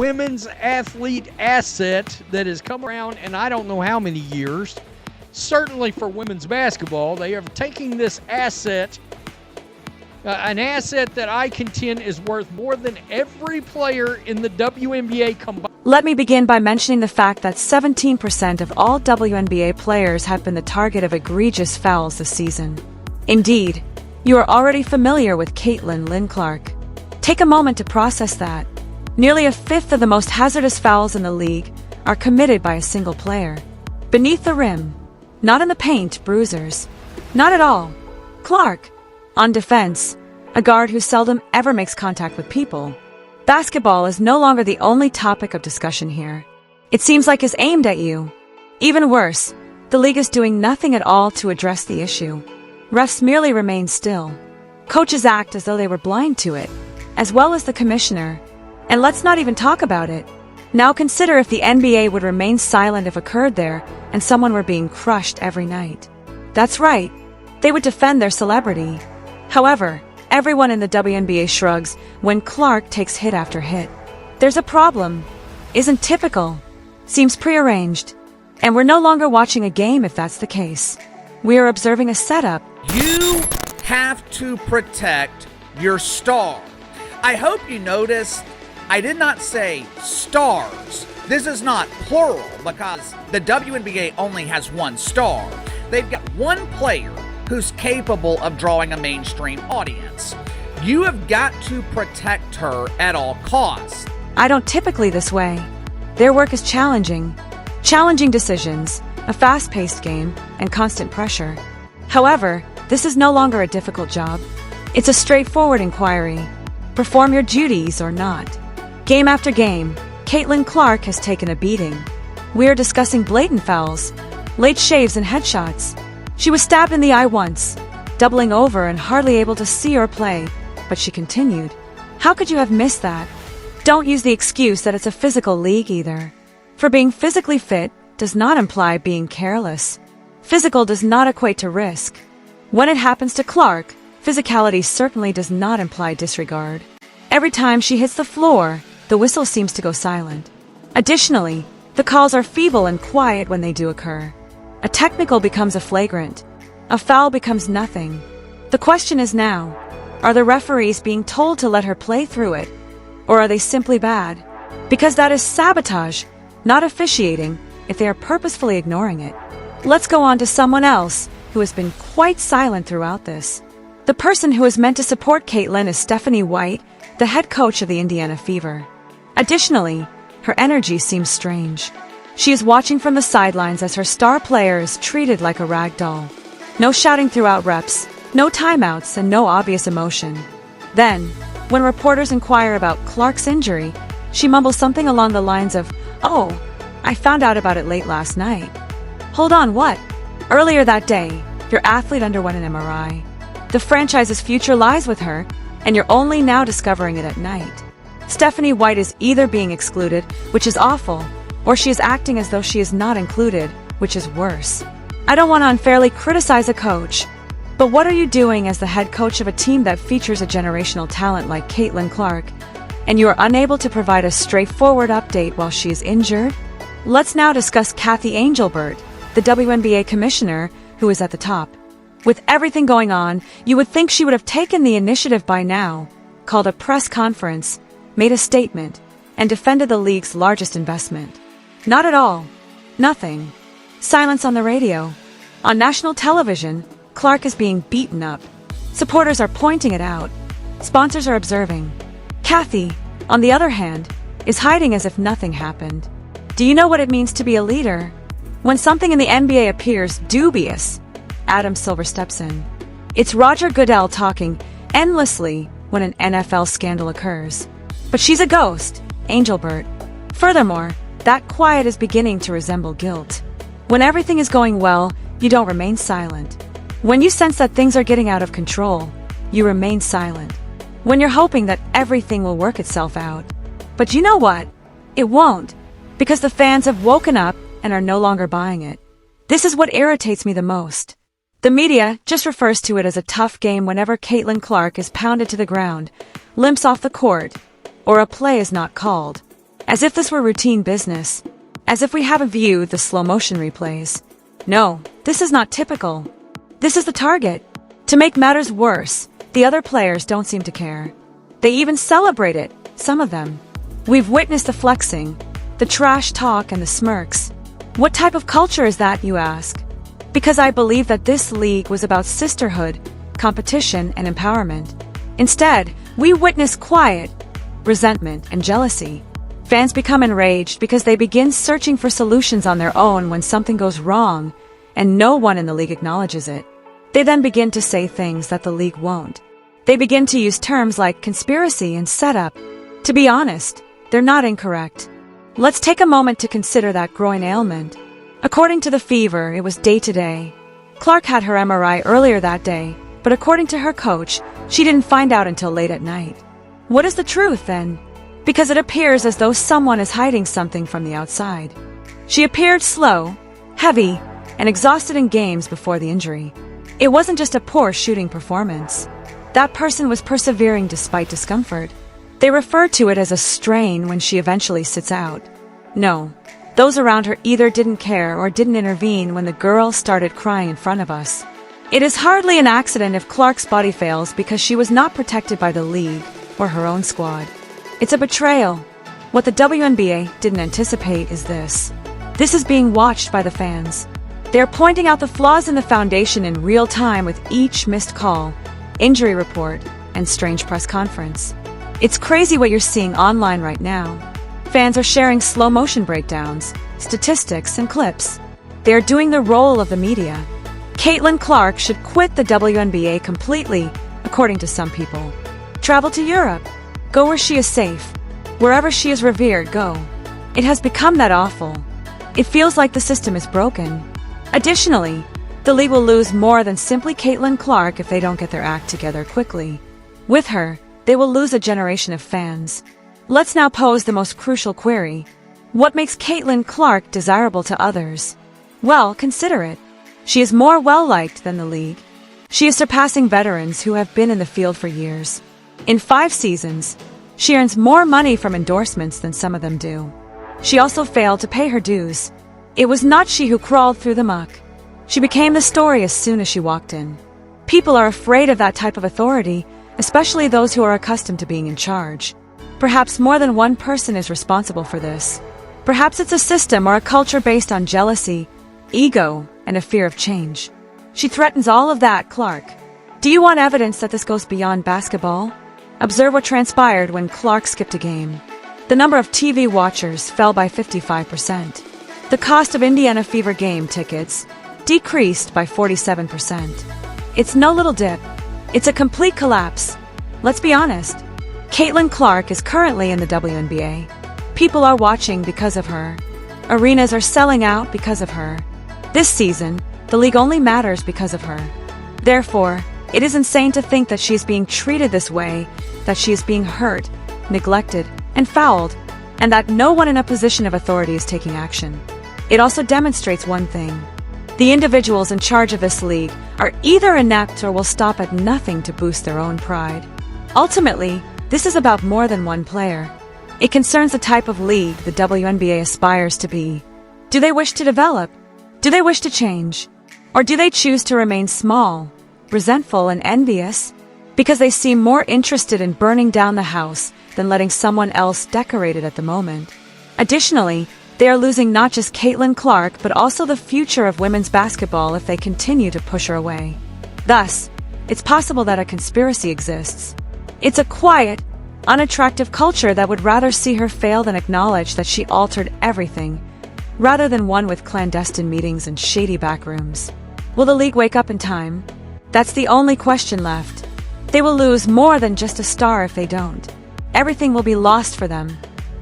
women's athlete asset that has come around in I don't know how many years. Certainly for women's basketball, they are taking this asset, an asset that I contend is worth more than every player in the WNBA combined. Let me begin by mentioning the fact that 17% of all WNBA players have been the target of egregious fouls this season. Indeed, you are already familiar with Caitlin Lynn Clark. Take a moment to process that. Nearly a fifth of the most hazardous fouls in the league are committed by a single player. Beneath the rim. Not in the paint, bruisers. Not at all. Clark. On defense. A guard who seldom ever makes contact with people. Basketball is no longer the only topic of discussion here. It seems like it's aimed at you. Even worse, the league is doing nothing at all to address the issue. Refs merely remain still. Coaches act as though they were blind to it, as well as the commissioner. And let's not even talk about it. Now consider if the NBA would remain silent if occurred there and someone were being crushed every night. That's right. They would defend their celebrity. However, everyone in the WNBA shrugs when Clark takes hit after hit. There's a problem. Isn't typical. Seems prearranged. And we're no longer watching a game if that's the case. We are observing a setup. You have to protect your star. I hope you noticed I did not say stars. This is not plural because the WNBA only has one star. They've got one player who's capable of drawing a mainstream audience. You have got to protect her at all costs. I don't typically this way. Their work is challenging. Challenging decisions, a fast-paced game, and constant pressure. However, this is no longer a difficult job. It's a straightforward inquiry. Perform your duties or not. Game after game, Caitlin Clark has taken a beating. We are discussing blatant fouls, late shaves and headshots. She was stabbed in the eye once, doubling over and hardly able to see or play, but she continued. How could you have missed that? Don't use the excuse that it's a physical league either. For being physically fit does not imply being careless. Physical does not equate to risk. When it happens to Clark, physicality certainly does not imply disregard. Every time she hits the floor, the whistle seems to go silent. Additionally, the calls are feeble and quiet when they do occur. A technical becomes a flagrant. A foul becomes nothing. The question is now, are the referees being told to let her play through it? Or are they simply bad? Because that is sabotage, not officiating, if they are purposefully ignoring it. Let's go on to someone else who has been quite silent throughout this. The person who is meant to support Caitlin is Stephanie White, the head coach of the Indiana Fever. Additionally, her energy seems strange. She is watching from the sidelines as her star player is treated like a rag doll. No shouting throughout reps, no timeouts, and no obvious emotion. Then, when reporters inquire about Clark's injury, she mumbles something along the lines of, "Oh, I found out about it late last night." Hold on, what? Earlier that day, your athlete underwent an MRI. The franchise's future lies with her, and you're only now discovering it at night. Stephanie White is either being excluded, which is awful, or she is acting as though she is not included, which is worse. I don't want to unfairly criticize a coach, but what are you doing as the head coach of a team that features a generational talent like Caitlin Clark, and you are unable to provide a straightforward update while she is injured? Let's now discuss Kathy Angelbert, the WNBA commissioner, who is at the top. With everything going on, you would think she would have taken the initiative by now, called a press conference, made a statement, and defended the league's largest investment. Not at all. Nothing. Silence on the radio. On national television, Clark is being beaten up. Supporters are pointing it out. Sponsors are observing. Kathy, on the other hand, is hiding as if nothing happened. Do you know what it means to be a leader? When something in the NBA appears dubious, Adam Silver steps in. It's Roger Goodell talking endlessly when an NFL scandal occurs. But she's a ghost, Angelbert. Furthermore, that quiet is beginning to resemble guilt. When everything is going well, you don't remain silent. When you sense that things are getting out of control, you remain silent. When you're hoping that everything will work itself out. But you know what? It won't, because the fans have woken up and are no longer buying it. This is what irritates me the most. The media just refers to it as a tough game whenever Caitlin Clark is pounded to the ground, limps off the court, or a play is not called. As if this were routine business. As if we haven't viewed the slow motion replays. No, this is not typical. This is the target. To make matters worse, the other players don't seem to care. They even celebrate it, some of them. We've witnessed the flexing, the trash talk and the smirks. What type of culture is that, you ask? Because I believe that this league was about sisterhood, competition, and empowerment. Instead, we witness quiet, resentment, and jealousy. Fans become enraged because they begin searching for solutions on their own when something goes wrong, and no one in the league acknowledges it. They then begin to say things that the league won't. They begin to use terms like conspiracy and setup. To be honest, they're not incorrect. Let's take a moment to consider that groin ailment. According to the Fever, it was day to day. Clark had her MRI earlier that day, but according to her coach, she didn't find out until late at night. What is the truth, then? Because it appears as though someone is hiding something from the outside. She appeared slow, heavy, and exhausted in games before the injury. It wasn't just a poor shooting performance. That person was persevering despite discomfort. They refer to it as a strain when she eventually sits out. No, those around her either didn't care or didn't intervene when the girl started crying in front of us. It is hardly an accident if Clark's body fails because she was not protected by the league or her own squad. It's a betrayal. What the WNBA didn't anticipate is this. This is being watched by the fans. They are pointing out the flaws in the foundation in real time with each missed call, injury report, and strange press conference. It's crazy what you're seeing online right now. Fans are sharing slow motion breakdowns, statistics, and clips. They are doing the role of the media. Caitlin Clark should quit the WNBA completely, according to some people. Travel to Europe. Go where she is safe. Wherever she is revered, go. It has become that awful. It feels like the system is broken. Additionally, the league will lose more than simply Caitlin Clark if they don't get their act together quickly. With her, they will lose a generation of fans. Let's now pose the most crucial query. What makes Caitlin Clark desirable to others? Well, consider it. She is more well-liked than the league. She is surpassing veterans who have been in the field for years. In 5 seasons, she earns more money from endorsements than some of them do. She also failed to pay her dues. It was not she who crawled through the muck. She became the story as soon as she walked in. People are afraid of that type of authority, especially those who are accustomed to being in charge. Perhaps more than one person is responsible for this. Perhaps it's a system or a culture based on jealousy, ego, and a fear of change. She threatens all of that, Clark. Do you want evidence that this goes beyond basketball? Observe what transpired when Clark skipped a game. The number of TV watchers fell by 55%. The cost of Indiana Fever game tickets decreased by 47%. It's no little dip. It's a complete collapse. Let's be honest. Caitlin Clark is currently in the WNBA. People are watching because of her. Arenas are selling out because of her. This season, the league only matters because of her. Therefore, it is insane to think that she is being treated this way, that she is being hurt, neglected, and fouled, and that no one in a position of authority is taking action. It also demonstrates one thing. The individuals in charge of this league are either inept or will stop at nothing to boost their own pride. Ultimately, this is about more than one player. It concerns the type of league the WNBA aspires to be. Do they wish to develop? Do they wish to change? Or do they choose to remain small, resentful, and envious because they seem more interested in burning down the house than letting someone else decorate it at the moment? Additionally, they are losing not just Caitlin Clark, but also the future of women's basketball if they continue to push her away. Thus, it's possible that a conspiracy exists. It's a quiet, unattractive culture that would rather see her fail than acknowledge that she altered everything, rather than one with clandestine meetings and shady backrooms. Will the league wake up in time? That's the only question left. They will lose more than just a star if they don't. Everything will be lost for them.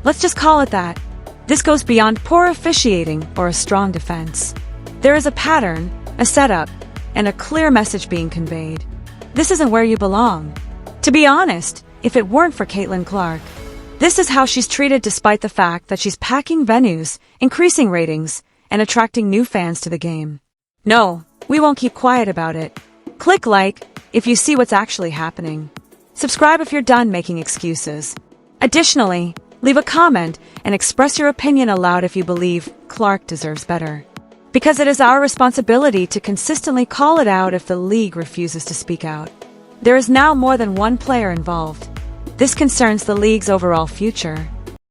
Let's just call it that. This goes beyond poor officiating or a strong defense. There is a pattern, a setup, and a clear message being conveyed. This isn't where you belong. To be honest, if it weren't for Caitlin Clark, this is how she's treated despite the fact that she's packing venues, increasing ratings, and attracting new fans to the game. No, we won't keep quiet about it. Click like if you see what's actually happening. Subscribe if you're done making excuses. Additionally, Leave a comment and express your opinion aloud if you believe Clark deserves better. Because it is our responsibility to consistently call it out if the league refuses to speak out. There is now more than one player involved. This concerns the league's overall future.